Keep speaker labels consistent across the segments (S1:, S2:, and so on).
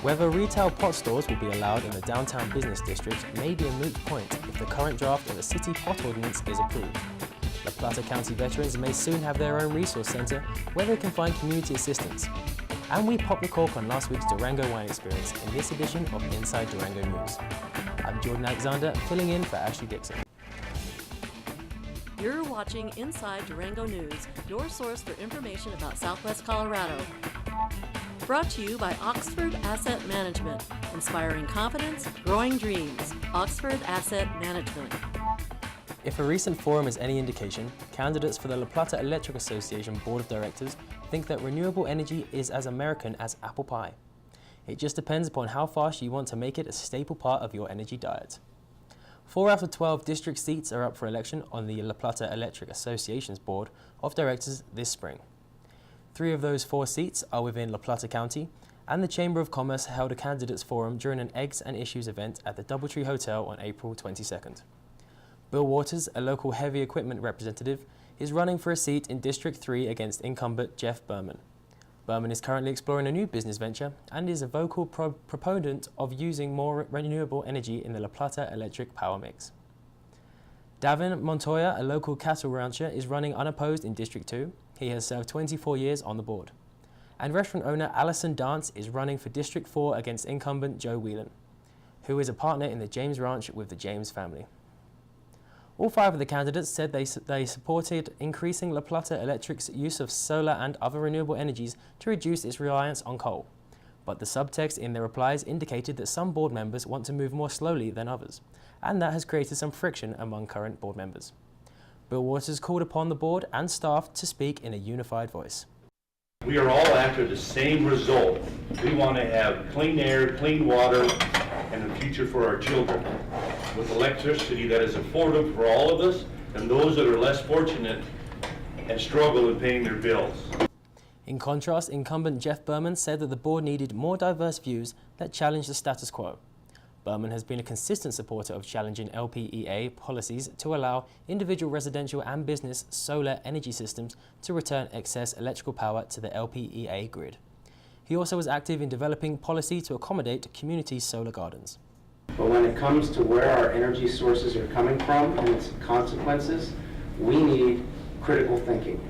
S1: Whether retail pot stores will be allowed in the downtown business district may be a moot point if the current draft of the city pot ordinance is approved. The Plata County Veterans may soon have their own resource centre where they can find community assistance. And we popped the cork on last week's Durango Wine Experience in this edition of Inside Durango News. I'm Jordan Alexander, filling in for Ashley Dixon.
S2: You're watching Inside Durango News, your source for information about Southwest Colorado. Brought to you by Oxford Asset Management, inspiring confidence, growing dreams. Oxford Asset Management.
S1: If a recent forum is any indication, candidates for the La Plata Electric Association Board of Directors think that renewable energy is as American as apple pie. It just depends upon how fast you want to make it a staple part of your energy diet. 4 out of 12 district seats are up for election on the La Plata Electric Association's Board of Directors this spring. 3 of those 4 seats are within La Plata County, and the Chamber of Commerce held a candidates forum during an Eggs and Issues event at the Doubletree Hotel on April 22nd. Bill Waters, a local heavy equipment representative, is running for a seat in District 3 against incumbent Jeff Berman. Berman is currently exploring a new business venture and is a vocal proponent of using more renewable energy in the La Plata electric power mix. Davin Montoya, a local cattle rancher, is running unopposed in District 2. He has served 24 years on the board. And restaurant owner Allison Dance is running for District 4 against incumbent Joe Whelan, who is a partner in the James Ranch with the James family. All 5 of the candidates said they supported increasing La Plata Electric's use of solar and other renewable energies to reduce its reliance on coal. But the subtext in their replies indicated that some board members want to move more slowly than others, and that has created some friction among current board members. Bill Waters called upon the board and staff to speak in a unified voice.
S3: We are all after the same result. We want to have clean air, clean water, and a future for our children, with electricity that is affordable for all of us and those that are less fortunate and struggle in paying their bills.
S1: In contrast, incumbent Jeff Berman said that the board needed more diverse views that challenge the status quo. Berman has been a consistent supporter of challenging LPEA policies to allow individual residential and business solar energy systems to return excess electrical power to the LPEA grid. He also was active in developing policy to accommodate community solar gardens.
S4: But when it comes to where our energy sources are coming from and its consequences, we need critical thinking.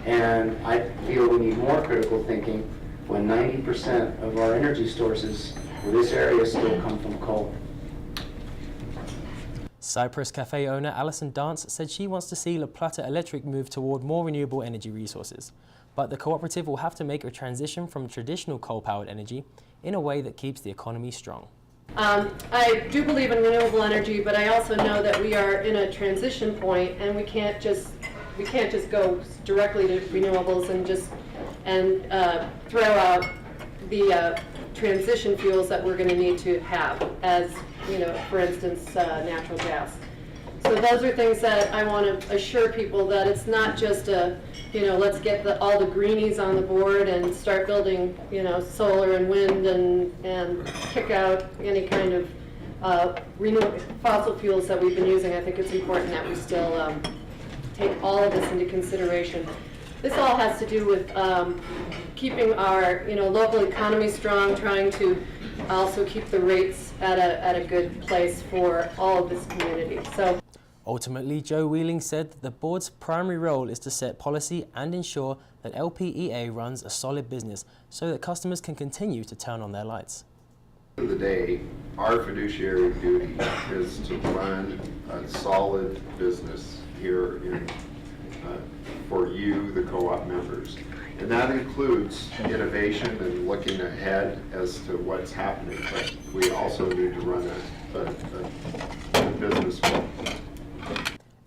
S4: And I feel we need more critical thinking when 90% of our energy sources for this area still come from coal.
S1: Cypress Cafe owner Allison Dance said she wants to see La Plata Electric move toward more renewable energy resources, but the cooperative will have to make a transition from traditional coal-powered energy in a way that keeps the economy strong.
S5: I do believe in renewable energy, but I also know that we are in a transition point, and we can't just go directly to renewables and throw out the transition fuels that we're going to need to have, as for instance, natural gas. So those are things that I want to assure people that it's not just let's get all the greenies on the board and start building, solar and wind and kick out any kind of fossil fuels that we've been using. I think it's important that we still take all of this into consideration. This all has to do with keeping our, local economy strong, trying to also keep the rates at a good place for all of this community. So.
S1: Ultimately, Joe Wheeling said that the board's primary role is to set policy and ensure that LPEA runs a solid business so that customers can continue to turn on their lights.
S6: At the end of the day, our fiduciary duty is to run a solid business here for you, the co-op members. And that includes innovation and looking ahead as to what's happening, but we also need to run a business well.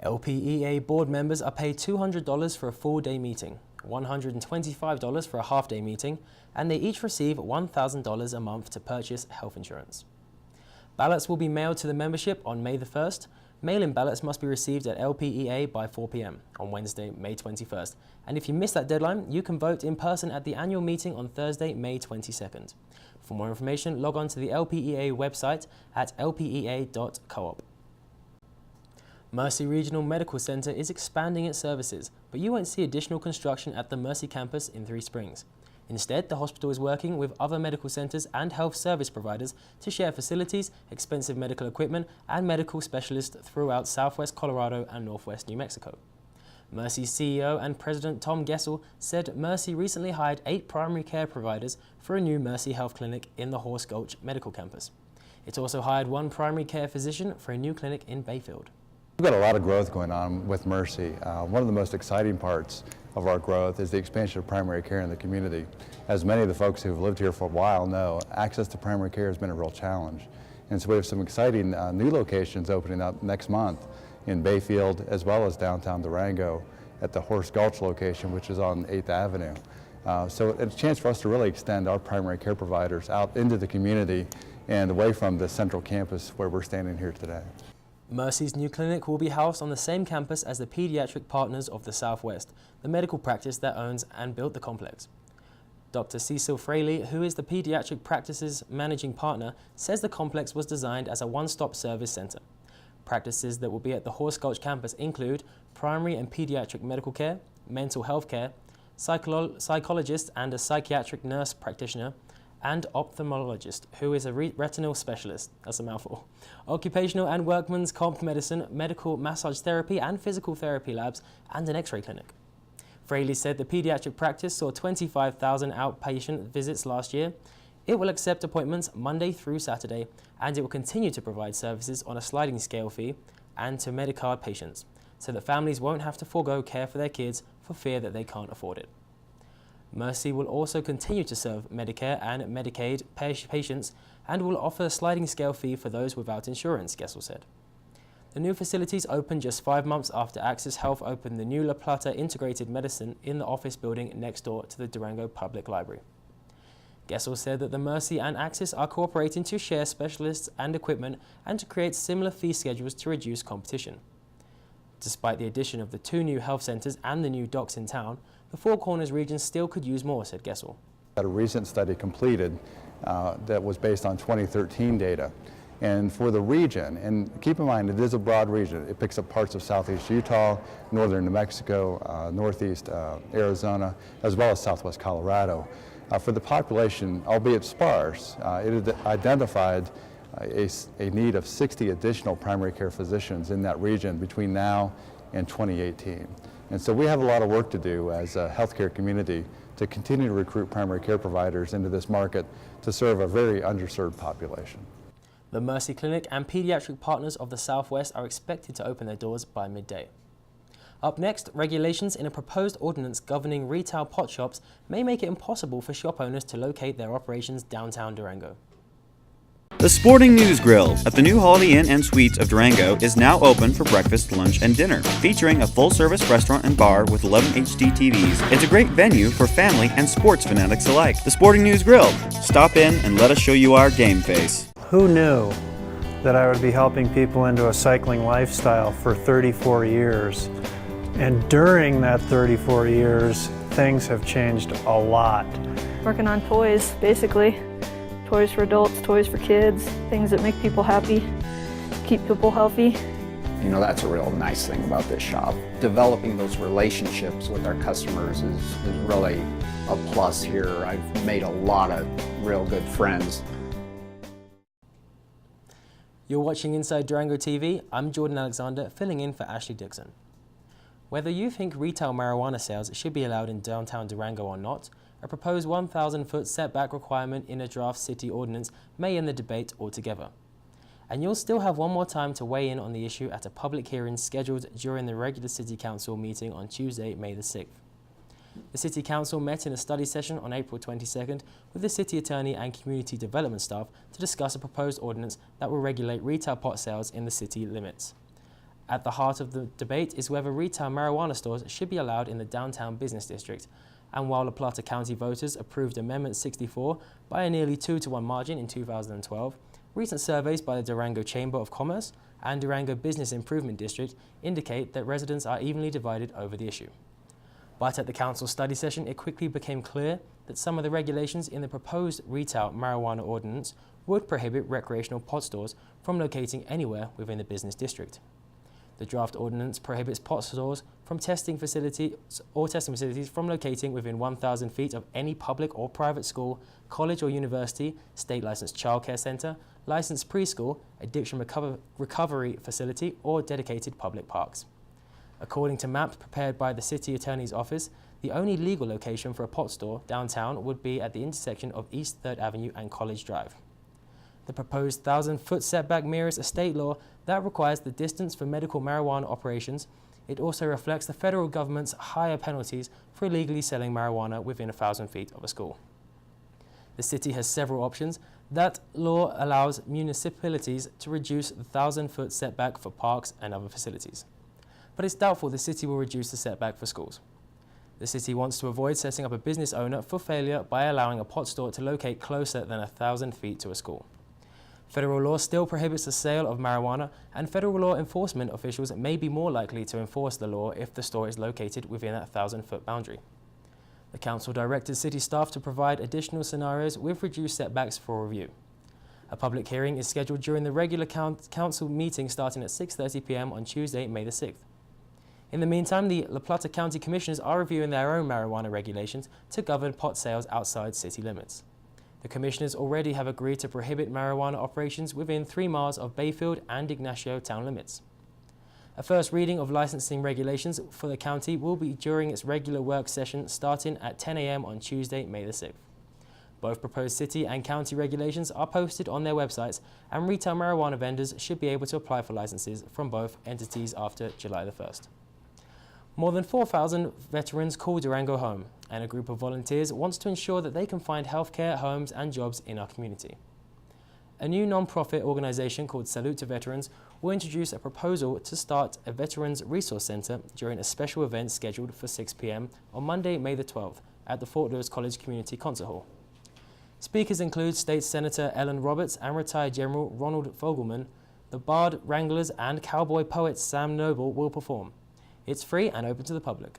S1: LPEA board members are paid $200 for a full-day meeting, $125 for a half-day meeting, and they each receive $1,000 a month to purchase health insurance. Ballots will be mailed to the membership on May the 1st. Mail-in ballots must be received at LPEA by 4 p.m. on Wednesday, May 21st. And if you miss that deadline, you can vote in person at the annual meeting on Thursday, May 22nd. For more information, log on to the LPEA website at lpea.coop. Mercy Regional Medical Center is expanding its services, but you won't see additional construction at the Mercy campus in Three Springs. Instead, the hospital is working with other medical centres and health service providers to share facilities, expensive medical equipment and medical specialists throughout southwest Colorado and northwest New Mexico. Mercy's CEO and President Tom Gessel said Mercy recently hired 8 primary care providers for a new Mercy Health Clinic in the Horse Gulch Medical Campus. It also hired 1 primary care physician for a new clinic in Bayfield.
S7: We've got a lot of growth going on with Mercy. One of the most exciting parts of our growth is the expansion of primary care in the community. As many of the folks who have lived here for a while know, access to primary care has been a real challenge. And so we have some exciting new locations opening up next month in Bayfield as well as downtown Durango at the Horse Gulch location, which is on 8th Avenue. So it's a chance for us to really extend our primary care providers out into the community and away from the central campus where we're standing here today.
S1: Mercy's new clinic will be housed on the same campus as the Pediatric Partners of the Southwest, the medical practice that owns and built the complex. Dr. Cecil Fraley, who is the Pediatric Practice's managing partner, says the complex was designed as a one-stop service center. Practices that will be at the Horse Gulch campus include primary and pediatric medical care, mental health care, psychologist and a psychiatric nurse practitioner, and ophthalmologist, who is a retinal specialist, that's a mouthful, occupational and workman's comp medicine, medical massage therapy and physical therapy labs, and an x-ray clinic. Fraley said the pediatric practice saw 25,000 outpatient visits last year. It will accept appointments Monday through Saturday, and it will continue to provide services on a sliding scale fee and to Medicare patients, so that families won't have to forego care for their kids for fear that they can't afford it. Mercy will also continue to serve Medicare and Medicaid patients and will offer a sliding scale fee for those without insurance, Gessel said. The new facilities opened just 5 months after Access Health opened the new La Plata Integrated Medicine in the office building next door to the Durango Public Library. Gessel said that the Mercy and Access are cooperating to share specialists and equipment and to create similar fee schedules to reduce competition. Despite the addition of the 2 new health centres and the new docks in town, the Four Corners region still could use more, said Gessel.
S7: We had a recent study completed that was based on 2013 data. And for the region, and keep in mind it is a broad region, it picks up parts of southeast Utah, northern New Mexico, northeast Arizona, as well as southwest Colorado. For the population, albeit sparse, it had identified a need of 60 additional primary care physicians in that region between now and 2018. And so we have a lot of work to do as a healthcare community to continue to recruit primary care providers into this market to serve a very underserved population.
S1: The Mercy Clinic and Pediatric Partners of the Southwest are expected to open their doors by midday. Up next, regulations in a proposed ordinance governing retail pot shops may make it impossible for shop owners to locate their operations downtown Durango.
S8: The Sporting News Grill at the new Holiday Inn and Suites of Durango is now open for breakfast, lunch, and dinner, featuring a full-service restaurant and bar with 11 HD TVs. It's a great venue for family and sports fanatics alike. The Sporting News Grill. Stop in and let us show you our game face.
S9: Who knew that I would be helping people into a cycling lifestyle for 34 years? And during that 34 years, things have changed a lot.
S10: Working on toys, basically. Toys for adults, toys for kids, things that make people happy, keep people healthy.
S11: You know, that's a real nice thing about this shop. Developing those relationships with our customers is really a plus here. I've made a lot of real good friends.
S1: You're watching Inside Durango TV. I'm Jordan Alexander, filling in for Ashley Dixon. Whether you think retail marijuana sales should be allowed in downtown Durango or not, a proposed 1,000-foot setback requirement in a draft city ordinance may end the debate altogether. And you'll still have one more time to weigh in on the issue at a public hearing scheduled during the regular City Council meeting on Tuesday, May the 6th. The City Council met in a study session on April 22nd with the City Attorney and Community Development staff to discuss a proposed ordinance that will regulate retail pot sales in the city limits. At the heart of the debate is whether retail marijuana stores should be allowed in the downtown business district. And while the Plata County voters approved Amendment 64 by a nearly 2-to-1 margin in 2012, recent surveys by the Durango Chamber of Commerce and Durango Business Improvement District indicate that residents are evenly divided over the issue. But at the council study session, it quickly became clear that some of the regulations in the proposed retail marijuana ordinance would prohibit recreational pot stores from locating anywhere within the business district. The draft ordinance prohibits pot stores from testing facilities from locating within 1,000 feet of any public or private school, college or university, state licensed childcare centre, licensed preschool, addiction recovery facility, or dedicated public parks. According to maps prepared by the City Attorney's Office, the only legal location for a pot store downtown would be at the intersection of East 3rd Avenue and College Drive. The proposed 1,000-foot setback mirrors a state law that requires the distance for medical marijuana operations. It also reflects the federal government's higher penalties for illegally selling marijuana within 1,000 feet of a school. The city has several options. That law allows municipalities to reduce the 1,000-foot setback for parks and other facilities. But it's doubtful the city will reduce the setback for schools. The city wants to avoid setting up a business owner for failure by allowing a pot store to locate closer than 1,000 feet to a school. Federal law still prohibits the sale of marijuana, and federal law enforcement officials may be more likely to enforce the law if the store is located within that 1,000-foot boundary. The council directed city staff to provide additional scenarios with reduced setbacks for review. A public hearing is scheduled during the regular council meeting starting at 6:30 p.m. on Tuesday, May the 6th. In the meantime, the Plata County Commissioners are reviewing their own marijuana regulations to govern pot sales outside city limits. The Commissioners already have agreed to prohibit marijuana operations within 3 miles of Bayfield and Ignacio town limits. A first reading of licensing regulations for the county will be during its regular work session starting at 10 a.m. on Tuesday, May the 6th. Both proposed city and county regulations are posted on their websites, and retail marijuana vendors should be able to apply for licenses from both entities after July the 1st. More than 4,000 veterans call Durango home, and a group of volunteers wants to ensure that they can find healthcare, homes and jobs in our community. A new non-profit organisation called Salute to Veterans will introduce a proposal to start a Veterans Resource Centre during a special event scheduled for 6 p.m. on Monday, May the 12th at the Fort Lewis College Community Concert Hall. Speakers include State Senator Ellen Roberts and retired General Ronald Fogelman. The Bard, Wranglers and cowboy poet Sam Noble will perform. It's free and open to the public.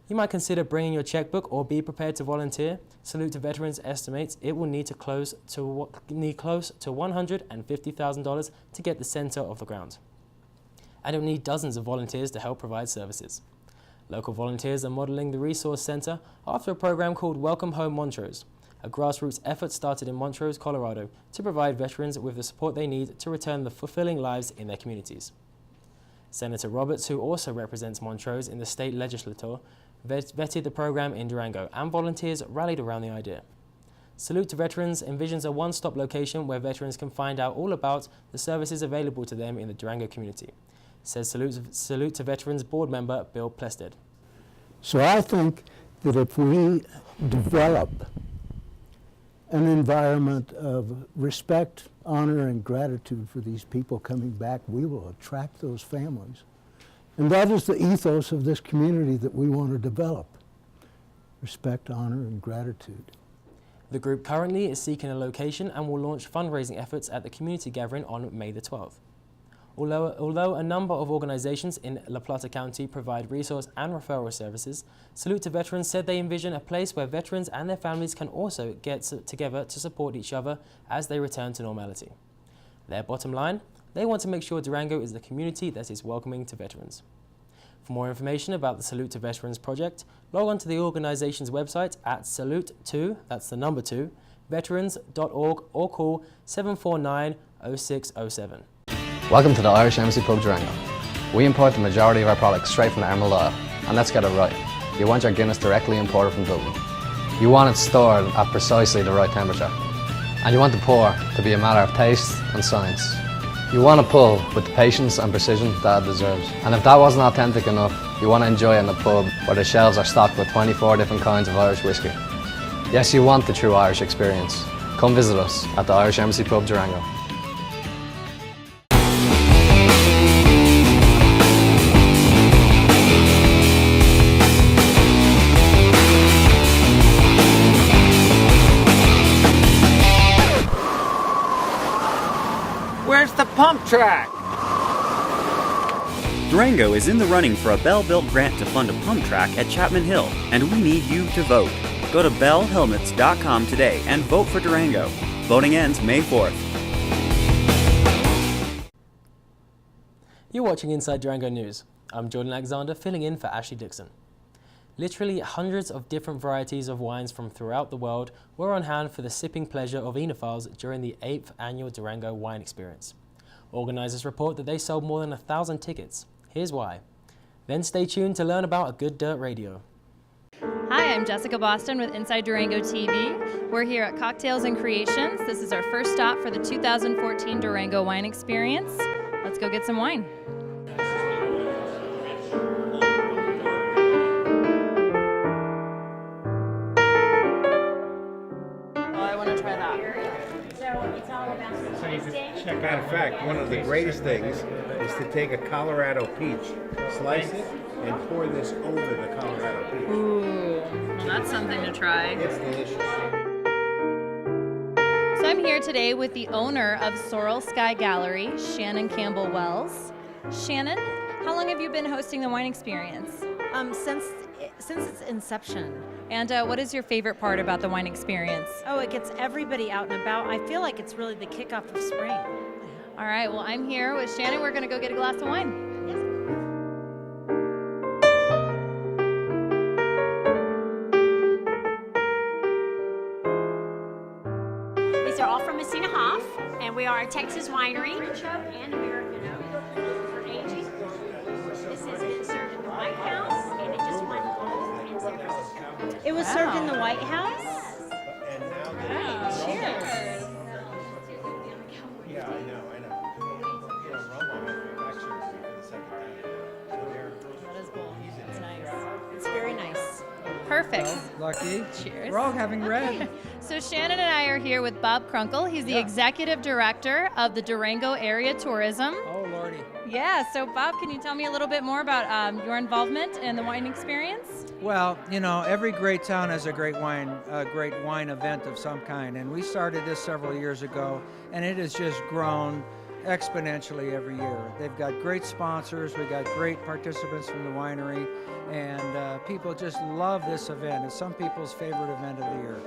S1: You might consider bringing your checkbook or be prepared to volunteer. Salute to Veterans estimates it will need close to $150,000 to get the centre off the ground. And it will need dozens of volunteers to help provide services. Local volunteers are modelling the resource centre after a program called Welcome Home Montrose, a grassroots effort started in Montrose, Colorado, to provide veterans with the support they need to return the fulfilling lives in their communities. Senator Roberts, who also represents Montrose in the state legislature, vetted the program in Durango, and volunteers rallied around the idea. Salute to Veterans envisions a one-stop location where veterans can find out all about the services available to them in the Durango community, says Salute to Veterans board member Bill Plested.
S12: So I think that if we develop an environment of respect, honor, and gratitude for these people coming back, we will attract those families. And that is the ethos of this community that we want to develop. Respect, honor, and gratitude.
S1: The group currently is seeking a location and will launch fundraising efforts at the community gathering on May the 12th. Although a number of organizations in La Plata County provide resource and referral services, Salute to Veterans said they envision a place where veterans and their families can also get together to support each other as they return to normality. Their bottom line, they want to make sure Durango is the community that is welcoming to veterans. For more information about the Salute to Veterans project, log on to the organization's website at salute2, that's the number 2, veterans.org or call 749-0607.
S13: Welcome to the Irish Embassy Pub Durango. We import the majority of our products straight from the Emerald Isle, and let's get it right. You want your Guinness directly imported from Dublin. You want it stored at precisely the right temperature. And you want the pour to be a matter of taste and science. You want to pull with the patience and precision that it deserves. And if that wasn't authentic enough, you want to enjoy it in a pub where the shelves are stocked with 24 different kinds of Irish whiskey. Yes, you want the true Irish experience. Come visit us at the Irish Embassy Pub Durango.
S14: Where's the pump track?
S8: Durango is in the running for a Bell-built grant to fund a pump track at Chapman Hill, and we need you to vote. Go to bellhelmets.com today and vote for Durango. Voting ends May 4th.
S1: You're watching Inside Durango News. I'm Jordan Alexander, filling in for Ashley Dixon. Literally hundreds of different varieties of wines from throughout the world were on hand for the sipping pleasure of enophiles during the 8th annual Durango Wine Experience. Organisers report that they sold more than 1,000 tickets. Here's why. Then stay tuned to learn about a good dirt radio.
S14: Hi, I'm Jessica Boston with Inside Durango TV. We're here at Cocktails and Creations. This is our first stop for the 2014 Durango Wine Experience. Let's go get some wine.
S15: Matter of fact, one of the greatest things is to take a Colorado peach, slice it, and pour this over the Colorado peach.
S14: Ooh, well, that's something to try.
S15: It's delicious.
S14: So I'm here today with the owner of Sorrel Sky Gallery, Shannon Campbell Wells. Shannon, how long have you been hosting the wine experience?
S16: Since its inception.
S14: And what is your favorite part about the wine experience?
S16: Oh, it gets everybody out and about. I feel like it's really the kickoff of spring.
S14: All right, well, I'm here with Shannon. We're going to go get a glass of wine.
S17: These are all from Messina Hoff, and we are a Texas winery. And American oak for aging. This has been served in the White House, and it just won gold in San Francisco.
S16: It was served in the White House?
S15: And now
S16: Right, cheers.
S15: Yeah, I know.
S14: That is cool. It's nice.
S16: It's very nice.
S14: Perfect.
S18: Well, lucky.
S14: Cheers.
S18: We're all having red.
S14: So Shannon and I are here with Bob Krunkel. He's the executive director of the Durango Area Tourism.
S18: Oh, Lordy.
S14: Yeah, so Bob, can you tell me a little bit more about your involvement in the wine experience?
S18: Well, you know, every great town has a great wine event of some kind, and we started this several years ago, and it has just grown exponentially every year. They've got great sponsors, we got great participants from the winery, and people just love this event. It's some people's favorite event of the year.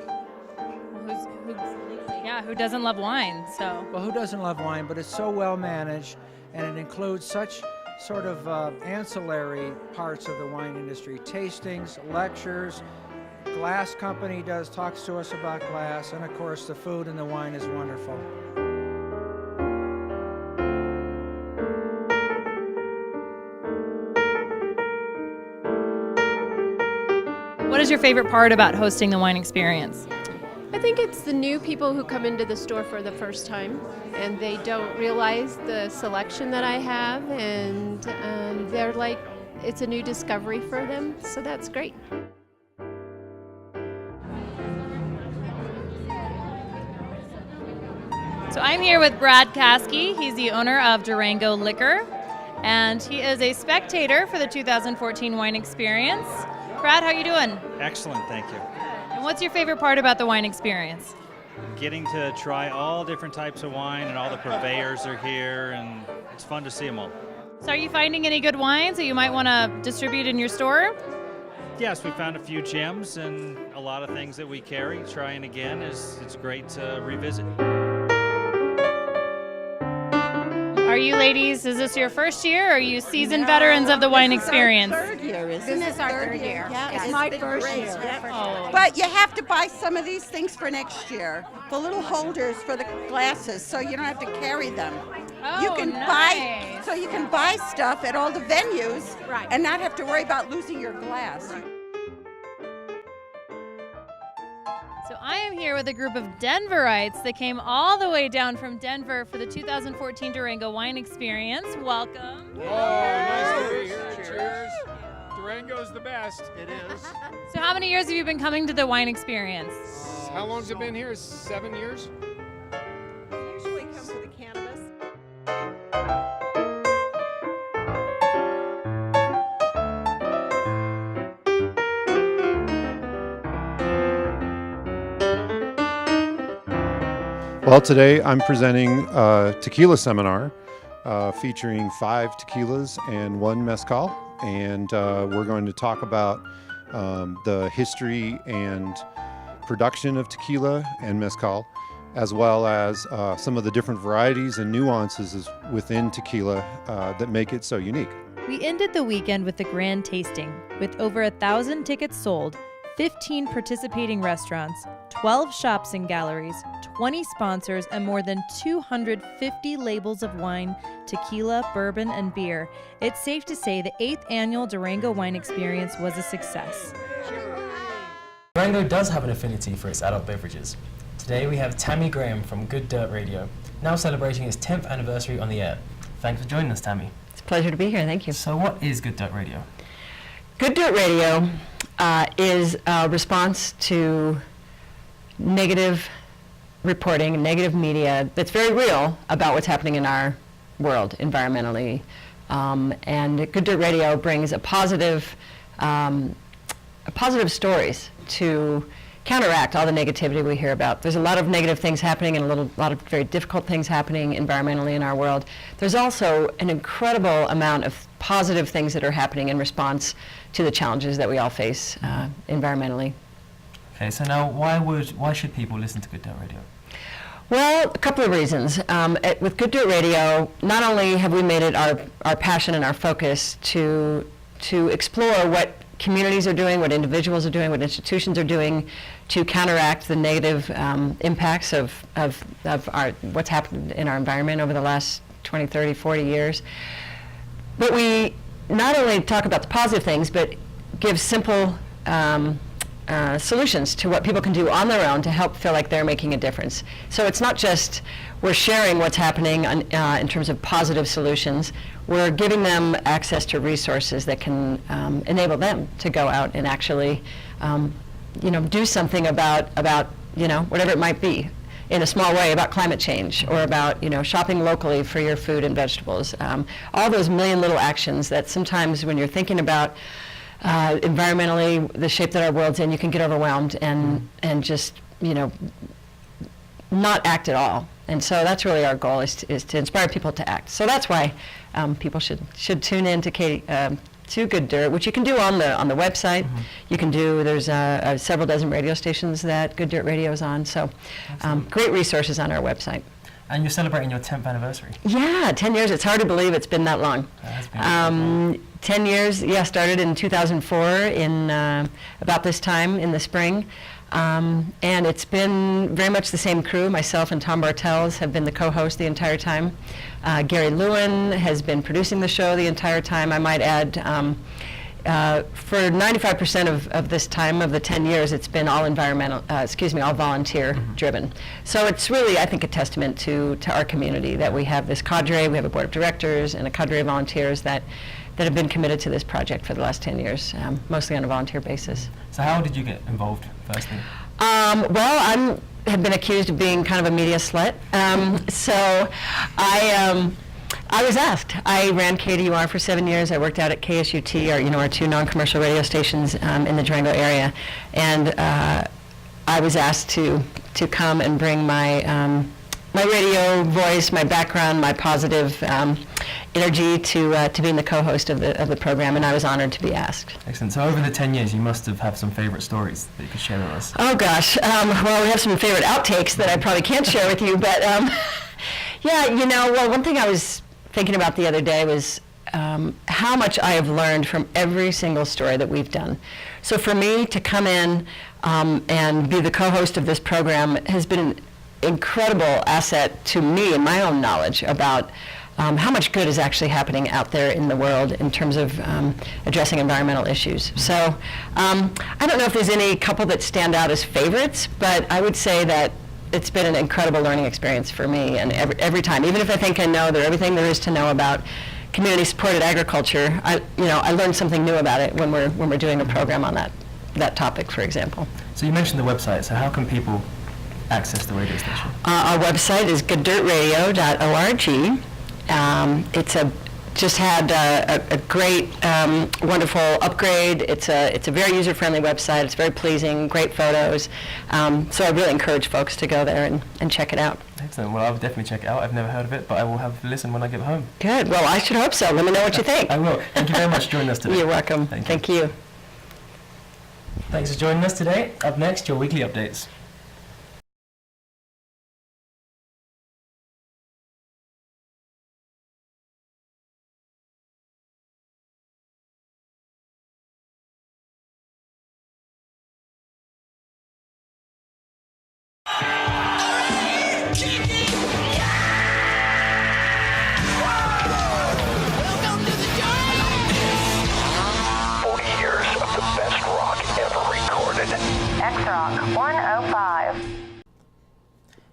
S14: Who doesn't love wine? So.
S18: Well, who doesn't love wine? But it's so well managed, and it includes such sort of ancillary parts of the wine industry: tastings, lectures. Glass company talks to us about glass, and of course the food and the wine is wonderful.
S14: What is your favorite part about hosting the wine experience?
S19: I think it's the new people who come into the store for the first time, and they don't realize the selection that I have, and they're like, it's a new discovery for them, so that's great.
S14: So I'm here with Brad Caskey. He's the owner of Durango Liquor, and he is a spectator for the 2014 wine experience. Brad, how you doing?
S20: Excellent, thank you.
S14: And what's your favorite part about the wine experience?
S20: Getting to try all different types of wine, and all the purveyors are here, and it's fun to see them all.
S14: So are you finding any good wines that you might want to distribute in your store?
S20: Yes, we found a few gems and a lot of things that we carry. Trying again it's great to revisit.
S14: Are you ladies, is this your first year, or are you seasoned veterans of the wine experience?
S21: Third year, isn't it?
S17: This is our third year.
S21: Yeah,
S17: It's
S21: my
S17: been
S21: first
S17: great.
S21: year.
S17: Yep.
S14: Oh.
S21: But you have to buy some of these things for next year. The little holders for the glasses, so you don't have to carry them.
S14: Oh,
S21: you can buy,
S14: nice.
S21: so you can buy stuff at all the venues,
S17: Right.
S21: and not have to worry about losing your glass.
S14: So I am here with a group of Denverites that came all the way down from Denver for the 2014 Durango Wine Experience. Welcome.
S22: Oh, nice to be here. Cheers. Durango's the best. It is.
S14: So how many years have you been coming to the wine experience?
S22: How long's it been here? 7 years?
S21: Usually come for the cannabis.
S23: Well, today I'm presenting a tequila seminar featuring 5 tequilas and 1 mezcal, and we're going to talk about the history and production of tequila and mezcal, as well as some of the different varieties and nuances within tequila that make it so unique.
S14: We ended the weekend with a grand tasting, with over 1,000 tickets sold, 15 participating restaurants, 12 shops and galleries, 20 sponsors, and more than 250 labels of wine, tequila, bourbon, and beer. It's safe to say the 8th annual Durango Wine Experience was a success.
S1: Durango does have an affinity for its adult beverages. Today we have Tammy Graham from Good Dirt Radio, now celebrating its 10th anniversary on the air. Thanks for joining us, Tammy.
S2: It's a pleasure to be here, thank you.
S1: So what is Good Dirt Radio?
S2: Good Dirt Radio is a response to negative reporting, negative media that's very real about what's happening in our world environmentally. And Good Dirt Radio brings positive stories to counteract all the negativity we hear about. There's a lot of negative things happening and a lot of very difficult things happening environmentally in our world. There's also an incredible amount of positive things that are happening in response to the challenges that we all face environmentally.
S1: Okay, so now why should people listen to Good Dirt Radio?
S2: Well, a couple of reasons. With Good Dirt Radio, not only have we made it our passion and our focus to explore what communities are doing, what individuals are doing, what institutions are doing to counteract the negative impacts of what's happened in our environment over the last 20, 30, 40 years. But we not only talk about the positive things, but give simple solutions to what people can do on their own to help feel like they're making a difference. So it's not just we're sharing what's happening in terms of positive solutions. We're giving them access to resources that can enable them to go out and actually, do something about whatever it might be, in a small way, about climate change or about shopping locally for your food and vegetables. All those million little actions that sometimes when you're thinking about environmentally the shape that our world's in, you can get overwhelmed and just not act at all. And so that's really our goal, is to inspire people to act. So that's why people should tune in to Good Dirt, which you can do on the website. Mm-hmm. You can do, there's several dozen radio stations that Good Dirt Radio is on. So great resources on our website.
S1: And you're celebrating your 10th anniversary.
S2: Yeah, 10 years. It's hard to believe it's been that long. 10 years, started in 2004 in about this time in the spring. And it's been very much the same crew. Myself and Tom Bartels have been the co-host the entire time. Gary Lewin has been producing the show the entire time. I might add, for 95% of this time, of the 10 years, it's been all all volunteer driven. So it's really, I think, a testament to our community that we have this cadre. We have a board of directors and a cadre of volunteers that have been committed to this project for the last 10 years, mostly on a volunteer basis.
S1: So how did you get involved, firstly?
S2: Well, I have been accused of being kind of a media slut. So I was asked. I ran KDUR for 7 years. I worked out at KSUT, our two non-commercial radio stations in the Durango area. And I was asked to come and bring my radio voice, my background, my positive energy to being the co-host of the program, and I was honored to be asked.
S1: Excellent. So over the 10 years, you must have had some favorite stories that you could share with us.
S2: Oh gosh. Well, we have some favorite outtakes that I probably can't share with you, but one thing I was thinking about the other day was how much I have learned from every single story that we've done. So for me to come in and be the co-host of this program has been an incredible asset to me and my own knowledge about how much good is actually happening out there in the world in terms of addressing environmental issues. So I don't know if there's any couple that stand out as favorites, but I would say that it's been an incredible learning experience for me, and every time, even if I think I know everything there is to know about community-supported agriculture, I learn something new about it when we're doing a program on that topic, for example.
S1: So you mentioned the website. So how can people access the radio station?
S2: Our website is gooddirtradio.org. It's just had a great, wonderful upgrade. It's a very user-friendly website. It's very pleasing, great photos. So I really encourage folks to go there and check it out.
S1: Excellent. Well, I'll definitely check it out. I've never heard of it, but I will have a listen when I get home.
S2: Good. Well, I should hope so. Let me know what you think.
S1: I will. Thank you very much for joining us today.
S2: You're welcome. Thank you.
S1: Thanks for joining us today. Up next, your weekly updates.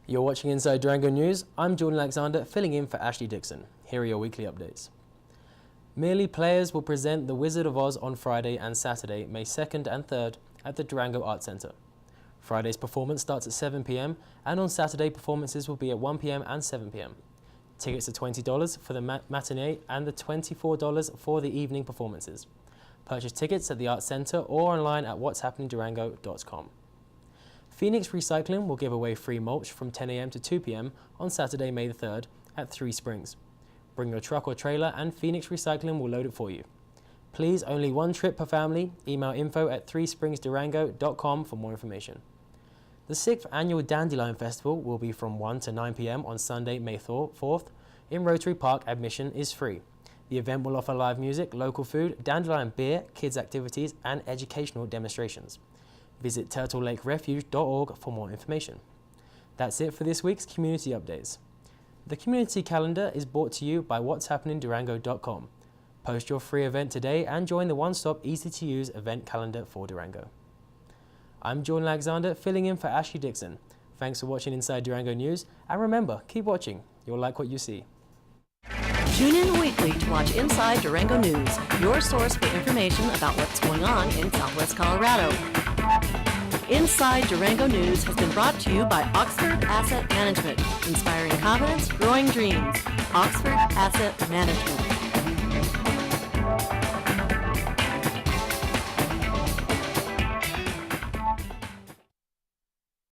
S1: You're watching Inside Durango News. I'm Jordan Alexander, filling in for Ashley Dixon. Here are your weekly updates. Merely Players will present The Wizard of Oz on Friday and Saturday, May 2nd and 3rd at the Durango Arts Center. Friday's performance starts at 7 p.m. and on Saturday performances will be at 1 p.m. and 7 p.m. Tickets are $20 for the matinee and the $24 for the evening performances. Purchase tickets at the Arts Center or online at whatshappeningdurango.com. Phoenix Recycling will give away free mulch from 10 a.m. to 2 p.m. on Saturday, May the 3rd at 3 Springs. Bring your truck or trailer and Phoenix Recycling will load it for you. Please, only one trip per family. Email info@threespringsdurango.com for more information. The 6th Annual Dandelion Festival will be from 1 to 9 p.m. on Sunday, May 4th. In Rotary Park, admission is free. The event will offer live music, local food, dandelion beer, kids activities, and educational demonstrations. Visit turtlelakerefuge.org for more information. That's it for this week's community updates. The community calendar is brought to you by whatshappeningdurango.com. Post your free event today and join the one-stop, easy-to-use event calendar for Durango. I'm Jordan Alexander, filling in for Ashley Dixon. Thanks for watching Inside Durango News, and remember, keep watching. You'll like what you see.
S3: Tune in weekly to watch Inside Durango News, your source for information about what's going on in Southwest Colorado. Inside Durango News has been brought to you by Oxford Asset Management, inspiring confidence, growing dreams. Oxford Asset Management.